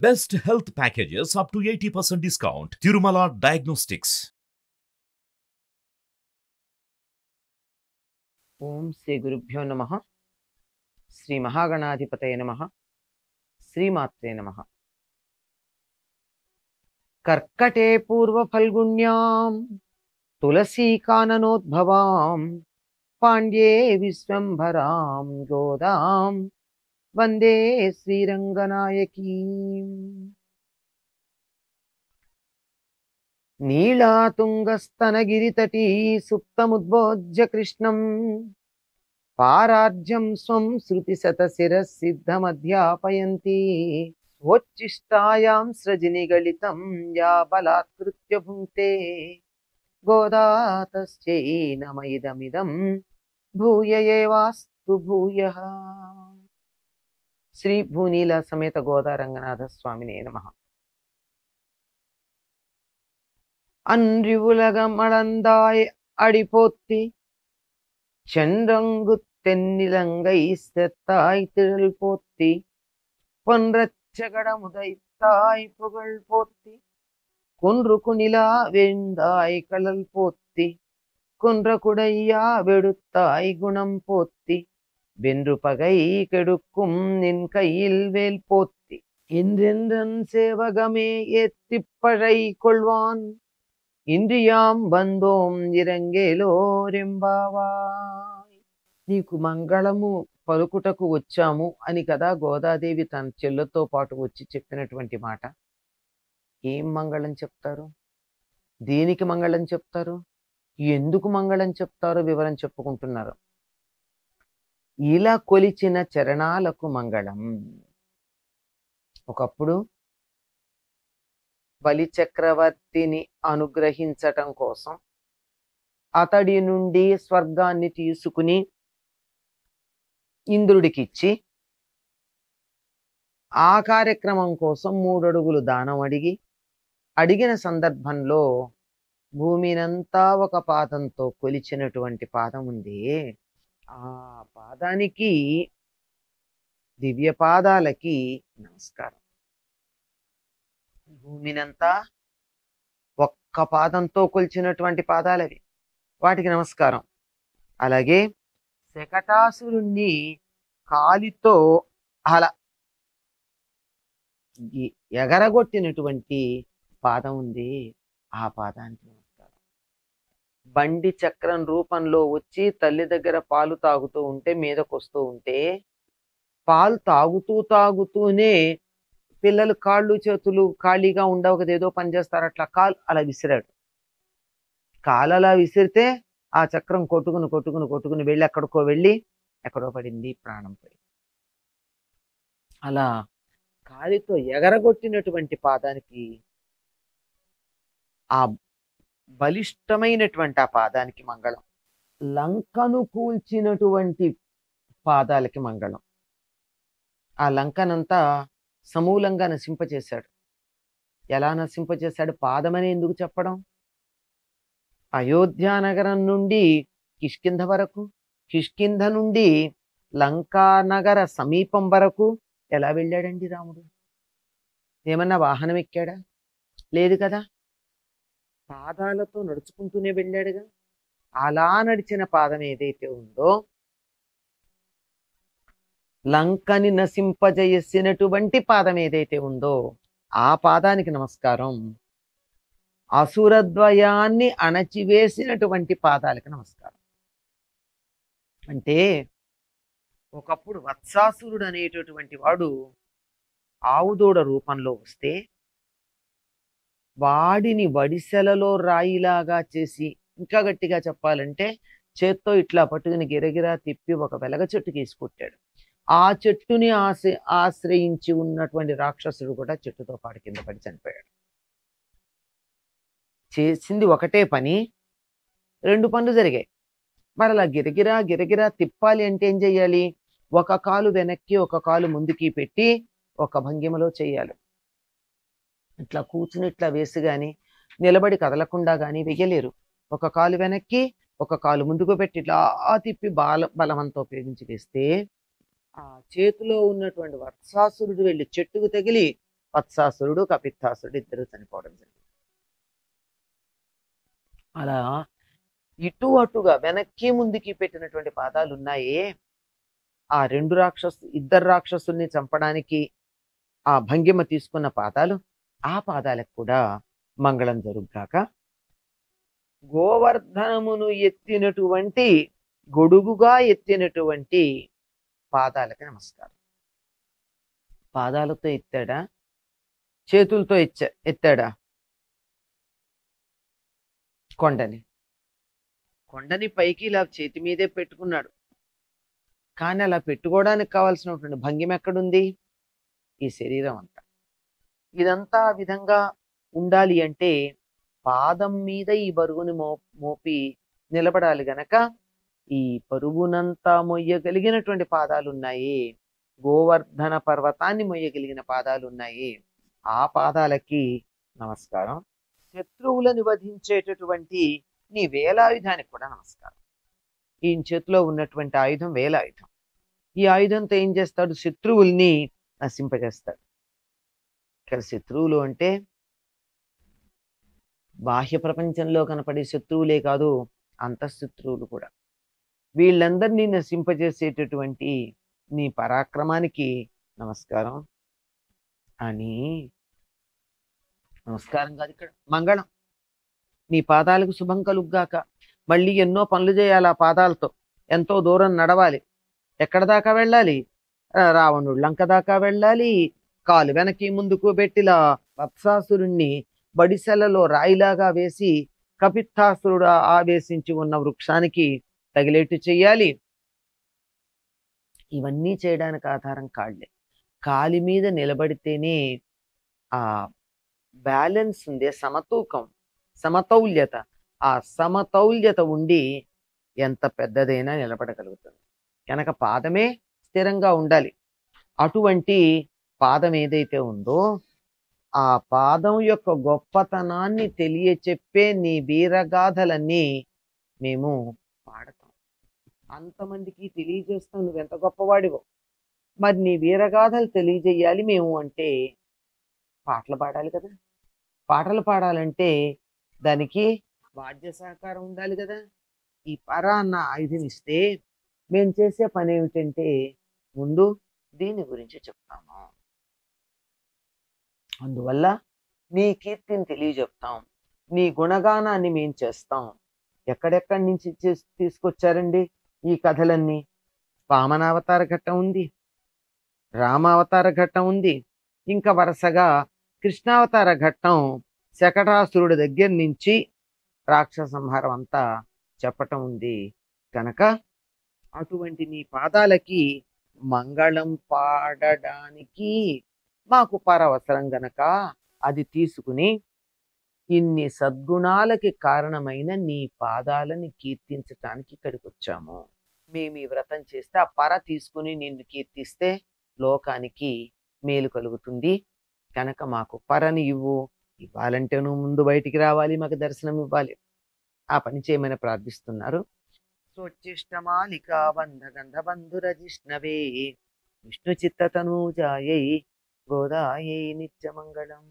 Best health packages up to 80% discount. Tirumala Diagnostics. ఓం శ్రీ గురుభ్యో నమః. శ్రీ మహాగణాధిపతయ నమః. శ్రీమాత్రే నమః. కర్కటే పూర్వ ఫల్గుణ్యాం తులసీకాననోద్భవాం పాండ్యే విశ్వంభరాం గోదాం వందే శ్రీరంగనాయకీం. నీళాతుంగస్తనగిరితటీ సుప్తముద్బోధ్య కృష్ణం పారార్జ్యం స్వం శృతిశతశిరసిద్ధమధ్యాపయంతి స్వోచ్ఛిష్టాయాం సృజినిగళితం యా బలాత్కృత్య భుంక్తే గోదా తస్యై నమయిదమిదం భూయ ఏవాస్తు భూయః. శ్రీ భూనీల సమేత గోదా రంగనాథ స్వామినే నమః. அன்றி உலகம் அளந்தாய் அடிபோத்தி சென்றங்கு தென்னிலங்கை செத்தாய் திரள் போத்தி பொன்றச்சகடமுதைத்தாய் புகழ் போத்தி குன்று குனிலா வேந்தாய் கடல் போத்தி குன்ற குடையா வெடுத்தாய் குணம் போத்தி வென்று பகை கெடுக்கும் நின் கையில் வேல் போத்தி இன்றென்றன் சேவகமே ஏத்திப்பழை கொள்வான் ఇంద్రియాం బంధోం ఇరంగేలోరెంబావాయ్. నీకు మంగళము పలుకుటకు వచ్చాము అని కదా గోదాదేవి తన చెల్లెతో పాటు వచ్చి చెప్పినటువంటి మాట. ఏం మంగళం చెప్తారు, దేనికి మంగళం చెప్తారు, ఎందుకు మంగళం చెప్తారో వివరం చెప్పుకుంటున్నారు. ఇలా కొలిచిన చరణాలకు మంగళం. ఒకప్పుడు బలి చక్రవర్తిని అనుగ్రహించటం కోసం అతడి నుండి స్వర్గాన్ని తీసుకుని ఇంద్రుడికిచ్చి ఆ కార్యక్రమం కోసం 3 అడుగులు దానం అడిగిన సందర్భంలో భూమినంతా ఒక పాదంతో కొలిచినటువంటి పాదం ఉంది. ఆ పాదానికి, దివ్య పాదాలకి నమస్కారం. భూమినంతా ఒక్క పాదంతో కొలిచినటువంటి పాదాలవి, వాటికి నమస్కారం. అలాగే శకటాసురుణ్ణి కాలితో అలా ఎగరగొట్టినటువంటి పాదం ఉంది, ఆ పాదానికి నమస్కారం. బండి చక్రం రూపంలో వచ్చి తల్లి దగ్గర పాలు తాగుతూ ఉంటే మీదకొస్తూ ఉంటే పాలు తాగుతూనే పిల్లలు కాళ్ళు చేతులు ఖాళీగా ఉండవు కదా, ఏదో పని చేస్తారు, అట్లా కాలు అలా విసిరాడు. కాలు అలా విసిరితే ఆ చక్రం కొట్టుకుని వెళ్ళి ఎక్కడో పడింది, ప్రాణం పోయింది. అలా కాలితో ఎగరగొట్టినటువంటి పాదానికి, ఆ బలిష్టమైనటువంటి ఆ పాదానికి మంగళం. లంకను కూల్చినటువంటి పాదాలకి మంగళం. ఆ లంకనంతా సమూలంగా నశింపచేశాడు. ఎలా నశింపచేశాడు? పాదమని ఎందుకు చెప్పడం? అయోధ్య నగరం నుండి కిష్కింధ వరకు, కిష్కింధ నుండి లంకా నగర సమీపం వరకు ఎలా వెళ్ళాడండి రాముడు? ఏమన్నా వాహనం ఎక్కాడా? లేదు కదా, పాదాలతో నడుచుకుంటూనే వెళ్ళాడుగా. అలా నడిచిన పాదం ఏదైతే ఉందో, లంకని నశింపజేసినటువంటి పాదం ఏదైతే ఉందో ఆ పాదానికి నమస్కారం. అసురద్వయాన్ని అణచివేసినటువంటి పాదాలకు నమస్కారం. అంటే ఒకప్పుడు వత్సాసురుడు అనేటటువంటి వాడు ఆవుదూడ రూపంలో వస్తే వాడిని వడిసెలలో రాయిలాగా చేసి, ఇంకా గట్టిగా చెప్పాలంటే చేత్తో ఇట్లా పట్టుకుని గిరగిరా తిప్పి ఒక వెలగ చెట్టుకి వేసుకొట్టాడు. ఆ చెట్టుని ఆశ్రయించి ఉన్నటువంటి రాక్షసుడు కూడా చెట్టుతో పాటు కింద పడి చనిపోయాడు. చేసింది ఒకటే పని, 2 పనులు జరిగాయి. మరి అలా గిరగిరా తిప్పాలి అంటే ఏం చెయ్యాలి? ఒక కాలు వెనక్కి ఒక కాలు ముందుకి పెట్టి ఒక భంగిమలో చెయ్యాలి. ఇట్లా కూర్చుని ఇట్లా వేసి గాని నిలబడి కదలకుండా గాని వెయ్యలేరు. ఒక కాలు వెనక్కి ఒక కాలు ముందుకు పెట్టి ఇట్లా తిప్పి బలవంతో ఉపయోగించి వేస్తే ఆ చేతిలో ఉన్నటువంటి వత్సాసురుడు వెళ్ళి చెట్టుకు తగిలి వత్సాసురుడు కపిత్తాసురుడు ఇద్దరు చనిపోవడం జరిగింది. అలా ఇటు అటుగా వెనక్కి ముందుకి పెట్టినటువంటి పాదాలు ఉన్నాయే, ఆ ఇద్దరు రాక్షసుల్ని చంపడానికి ఆ భంగిమ తీసుకున్న పాదాలు, ఆ పాదాలకు కూడా మంగళం జరుగుగాక. గోవర్ధనమును ఎత్తినటువంటి గొడుగుగా ఎత్తినటువంటి పాదాలకి నమస్కారం. పాదాలతో ఎత్తాడా, చేతులతో ఎత్తాడా? కొండని పైకి ఇలా చేతి మీదే పెట్టుకున్నాడు. కానీ అలా పెట్టుకోవడానికి కావాల్సినటువంటి భంగిమ ఎక్కడుంది? ఈ శరీరం అంతా. ఇదంతా ఆ విధంగా ఉండాలి అంటే పాదం మీద ఈ బరువుని మోపి నిలబడాలి గనక ఈ బరువునంతా మొయ్యగలిగినటువంటి పాదాలు ఉన్నాయి. గోవర్ధన పర్వతాన్ని మొయ్యగలిగిన పాదాలు ఉన్నాయి. ఆ పాదాలకి నమస్కారం. శత్రువులను వధించేటటువంటి నీ వేలాయుధానికి కూడా నమస్కారం. ఈయన చేతిలో ఉన్నటువంటి ఆయుధం వేలాయుధం. ఈ ఆయుధంతో ఏం చేస్తాడు? శత్రువుల్ని నశింపజేస్తాడు. ఇక్కడ శత్రువులు అంటే బాహ్య ప్రపంచంలో కనపడే శత్రువులే కాదు, అంతఃశత్రువులు కూడా. వీళ్ళందరినీ నశింపజేసేటటువంటి నీ పరాక్రమానికి నమస్కారం అని. నమస్కారం కాదు, ఇక్కడ మంగళం. నీ పాదాలకు శుభం కలుగ్గాక. మళ్ళీ ఎన్నో పనులు చేయాలి ఆ పాదాలతో. ఎంతో దూరం నడవాలి. ఎక్కడ దాకా వెళ్ళాలి? రావణుడు లంక దాకా వెళ్ళాలి. కాలు వెనక్కి ముందుకు పెట్టిలా వత్సాసురుణ్ణి బడిసెలలో రాయిలాగా వేసి కపిత్తాసురుడు ఆవేశించి ఉన్న వృక్షానికి తగిలేట్టు చెయ్యాలి. ఇవన్నీ చేయడానికి ఆధారం కాళ్ళే. కాలి మీద నిలబడితేనే ఆ బ్యాలెన్స్ ఉంది, సమతూకం, సమతౌల్యత. ఆ సమతౌల్యత ఉండి ఎంత పెద్దదైనా నిలబడగలుగుతుంది. కనుక పాదమే స్థిరంగా ఉండాలి. అటువంటి పాదం ఏదైతే ఉందో ఆ పాదం యొక్క గొప్పతనాన్ని తెలియచెప్పే నీ వీరగాథలన్నీ మేము పాడతాం. అంతమందికి తెలియజేస్తాం నువ్వెంత గొప్పవాడివో. మరి నీ వీరగాథలు తెలియజేయాలి మేము అంటే పాటలు పాడాలి కదా. పాటలు పాడాలంటే దానికి వాద్య సహకారం ఉండాలి కదా. ఈ పర అన్న ఆయుధం ఇస్తే మేము చేసే పని ఏమిటంటే ముందు దీని గురించి చెప్తాము. అందువల్ల నీ కీర్తిని తెలియజెప్తాం, నీ గుణగానాన్ని మేము చేస్తాం. ఎక్కడెక్కడి నుంచి తీసుకొచ్చారండి ఈ కథలన్నీ? వామనావతార ఘట్టం ఉంది, రామావతార ఘట్టం ఉంది, ఇంకా వరుసగా కృష్ణావతార ఘట్టం శకటాసురుడి దగ్గర నుంచి రాక్షస సంహారం అంతా చెప్పటం ఉంది. కనుక అటువంటి నీ పాదాలకి మంగళం పాడడానికి మాకు పరవసరం గనక అది తీసుకుని ఇన్ని సద్గుణాలకి కారణమైన నీ పాదాలని కీర్తించటానికి ఇక్కడికి వచ్చాము. మేము ఈ వ్రతం చేస్తే ఆ పర తీసుకుని నిన్ను కీర్తిస్తే లోకానికి మేలు కలుగుతుంది. కనుక మాకు పరని ఇవ్వు. ఇవ్వాలంటే నువ్వు ముందు బయటికి రావాలి, మాకు దర్శనం ఇవ్వాలి. ఆ పని చేయమని ప్రార్థిస్తున్నారు. స్వచ్చిష్టమాలికా బంధ గంధ బంధురజిష్ణవే విష్ణు చిత్తతనూజాయై గోదాయై నిత్యమంగళం.